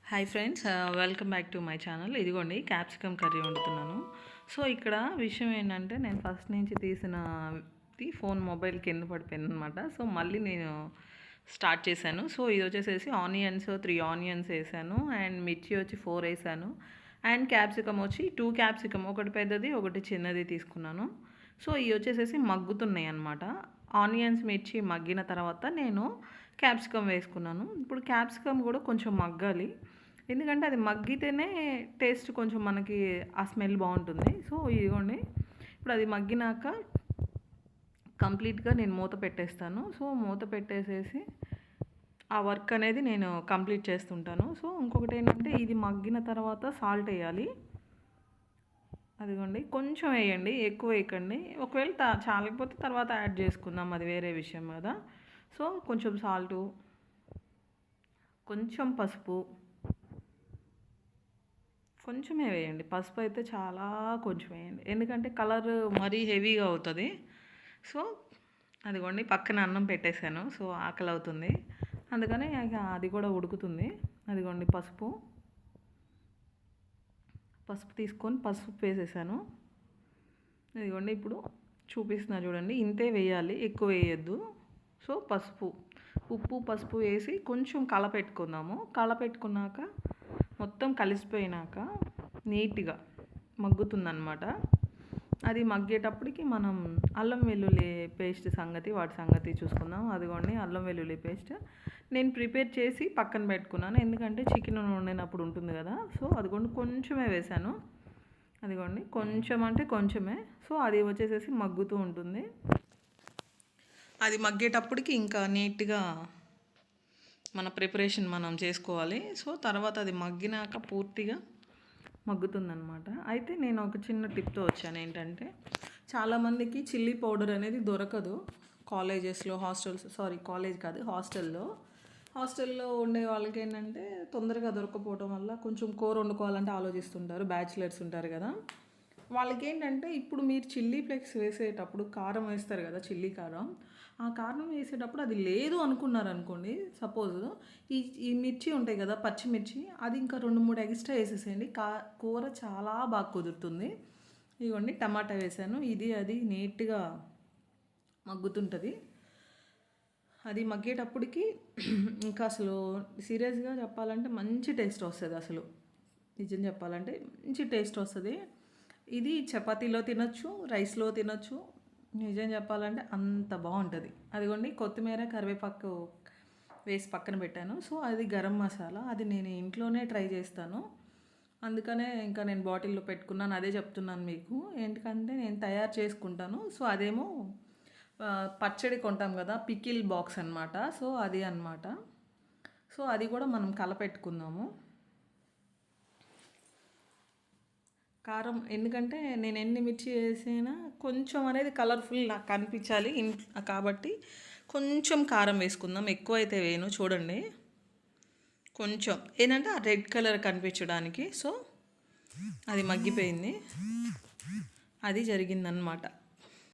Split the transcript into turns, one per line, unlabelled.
Hi friends, welcome back to my channel. ఇదిగోండి capsicum curry వండుతున్నాను. So ఇక్కడ విషయం ఏంటంటే నేను ఫస్ట్ నుంచి తీసిన ఫోన్ మొబైల్ కింద పడిపోయింది అనమాట. సో మళ్ళీ నేను స్టార్ట్ చేశాను. సో ఇది వచ్చేసేసి ఆనియన్స్ 3 ఆనియన్స్ వేసాను, అండ్ మిర్చి వచ్చి 4 వేసాను, అండ్ క్యాప్సికమ్ వచ్చి 2 క్యాప్సికమ్, ఒకటి పెద్దది ఒకటి చిన్నది తీసుకున్నాను. సో ఇవి వచ్చేసేసి మగ్గుతున్నాయి అన్నమాట. ఆనియన్స్ మిర్చి మగ్గిన తర్వాత నేను క్యాప్సికమ్ వేసుకున్నాను. ఇప్పుడు క్యాప్సికమ్ కూడా కొంచెం మగ్గాలి, ఎందుకంటే అది మగ్గితేనే టేస్ట్ కొంచెం మనకి ఆ స్మెల్ బాగుంటుంది. సో ఇదిగోండి, ఇప్పుడు అది మగ్గినాక కంప్లీట్గా నేను మూత పెట్టేస్తాను. సో మూత పెట్టేసేసి ఆ వర్క్ అనేది నేను కంప్లీట్ చేస్తుంటాను. సో ఇంకొకటి ఏంటంటే ఇది మగ్గిన తర్వాత సాల్ట్ వేయాలి. అదిగోండి, కొంచెం వేయండి, ఎక్కువ వేయకండి. ఒకవేళ చాలకపోతే తర్వాత యాడ్ చేసుకుందాం, అది వేరే విషయం కదా. సో కొంచెం సాల్టు, కొంచెం పసుపు, కొంచెమే వేయండి. పసుపు అయితే చాలా కొంచెం వేయండి, ఎందుకంటే కలర్ మరీ హెవీగా అవుతుంది. సో అదిగోండి, పక్కన అన్నం పెట్టేశాను. సో ఆకలి అవుతుంది, అందుకని అది కూడా ఉడుకుతుంది. అదిగోండి పసుపు తీసుకొని పసుపు వేసేసాను. ఇదిగోండి ఇప్పుడు చూపిస్తున్నా చూడండి, ఇంతే వేయాలి, ఎక్కువ వేయద్దు. సో ఉప్పు పసుపు వేసి కొంచెం కలపెట్టుకుందాము. కలపెట్టుకున్నాక మొత్తం కలిసిపోయినాక నీట్గా మగ్గుతుందన్నమాట. అది మగ్గేటప్పటికి మనం అల్లం వెల్లుల్లి పేస్ట్ వాటి సంగతి చూసుకుందాం. అదిగోండి అల్లం వెల్లుల్లి పేస్ట్ నేను ప్రిపేర్ చేసి పక్కన పెట్టుకున్నాను, ఎందుకంటే చికెన్ వండినప్పుడు ఉంటుంది కదా. సో అదిగోండి కొంచెమే వేసాను. అదిగోండి కొంచెం అంటే కొంచెమే. సో అది వచ్చేసేసి మగ్గుతూ ఉంటుంది. అది మగ్గేటప్పటికి ఇంకా నీట్గా మన ప్రిపరేషన్ మనం చేసుకోవాలి. సో తర్వాత అది మగ్గినాక పూర్తిగా మగ్గుతుందనమాట. అయితే నేను ఒక చిన్న టిప్తో వచ్చాను. ఏంటంటే చాలామందికి చిల్లీ పౌడర్ అనేది దొరకదు కాలేజెస్లో, కాలేజ్ కాదు, హాస్టల్లో ఉండే వాళ్ళకి ఏంటంటే తొందరగా దొరకపోవడం వల్ల కొంచెం కూర వండుకోవాలంటే ఆలోచిస్తుంటారు. బ్యాచిలర్స్ ఉంటారు కదా, వాళ్ళకి ఏంటంటే ఇప్పుడు మీరు చిల్లీ ఫ్లేక్స్ వేసేటప్పుడు కారం వేస్తారు కదా, చిల్లీ కారం, ఆ కారం వేసేటప్పుడు అది లేదు అనుకున్నారు అనుకోండి, సపోజ్ ఈ మిర్చి ఉంటాయి కదా, పచ్చిమిర్చి, అది ఇంకా 2-3 ఎక్స్ట్రా వేసేసేయండి. కూర చాలా బాగా కుదురుతుంది. ఇదిగోండి టమాటా వేసాను, అది నీట్గా మగ్గుతుంటుంది. అది మగ్గేటప్పటికి ఇంకా అసలు సీరియస్గా చెప్పాలంటే మంచి టేస్ట్ వస్తుంది. అసలు నిజం చెప్పాలంటే మంచి టేస్ట్ వస్తుంది. ఇది చపాతీలో తినొచ్చు, రైస్లో తినొచ్చు. నిజం చెప్పాలంటే అంత బాగుంటుంది. అదిగోండి కొత్తిమీర కరివేపాకు వేసి పక్కన పెట్టాను. సో అది గరం మసాలా, అది నేను ఇంట్లోనే ట్రై చేస్తాను, అందుకనే ఇంకా నేను బాటిల్లో పెట్టుకున్నాను. అదే చెప్తున్నాను మీకు, ఎందుకంటే నేను తయారు చేసుకుంటాను. సో అదేమో పచ్చడి కొంటాం కదా, పికిల్ బాక్స్ అనమాట. సో అది అనమాట. సో అది కూడా మనం కలపెట్టుకుందాము. కారం, ఎందుకంటే నేను ఎన్ని మిర్చి వేసినా కొంచెం అనేది కలర్ఫుల్ నాకు కనిపించాలి కాబట్టి కొంచెం కారం వేసుకుందాం, ఎక్కువ అయితే వేయను. చూడండి కొంచెం ఏంటంటే ఆ రెడ్ కలర్ కనిపించడానికి. సో అది మగ్గిపోయింది, అది జరిగిందనమాట.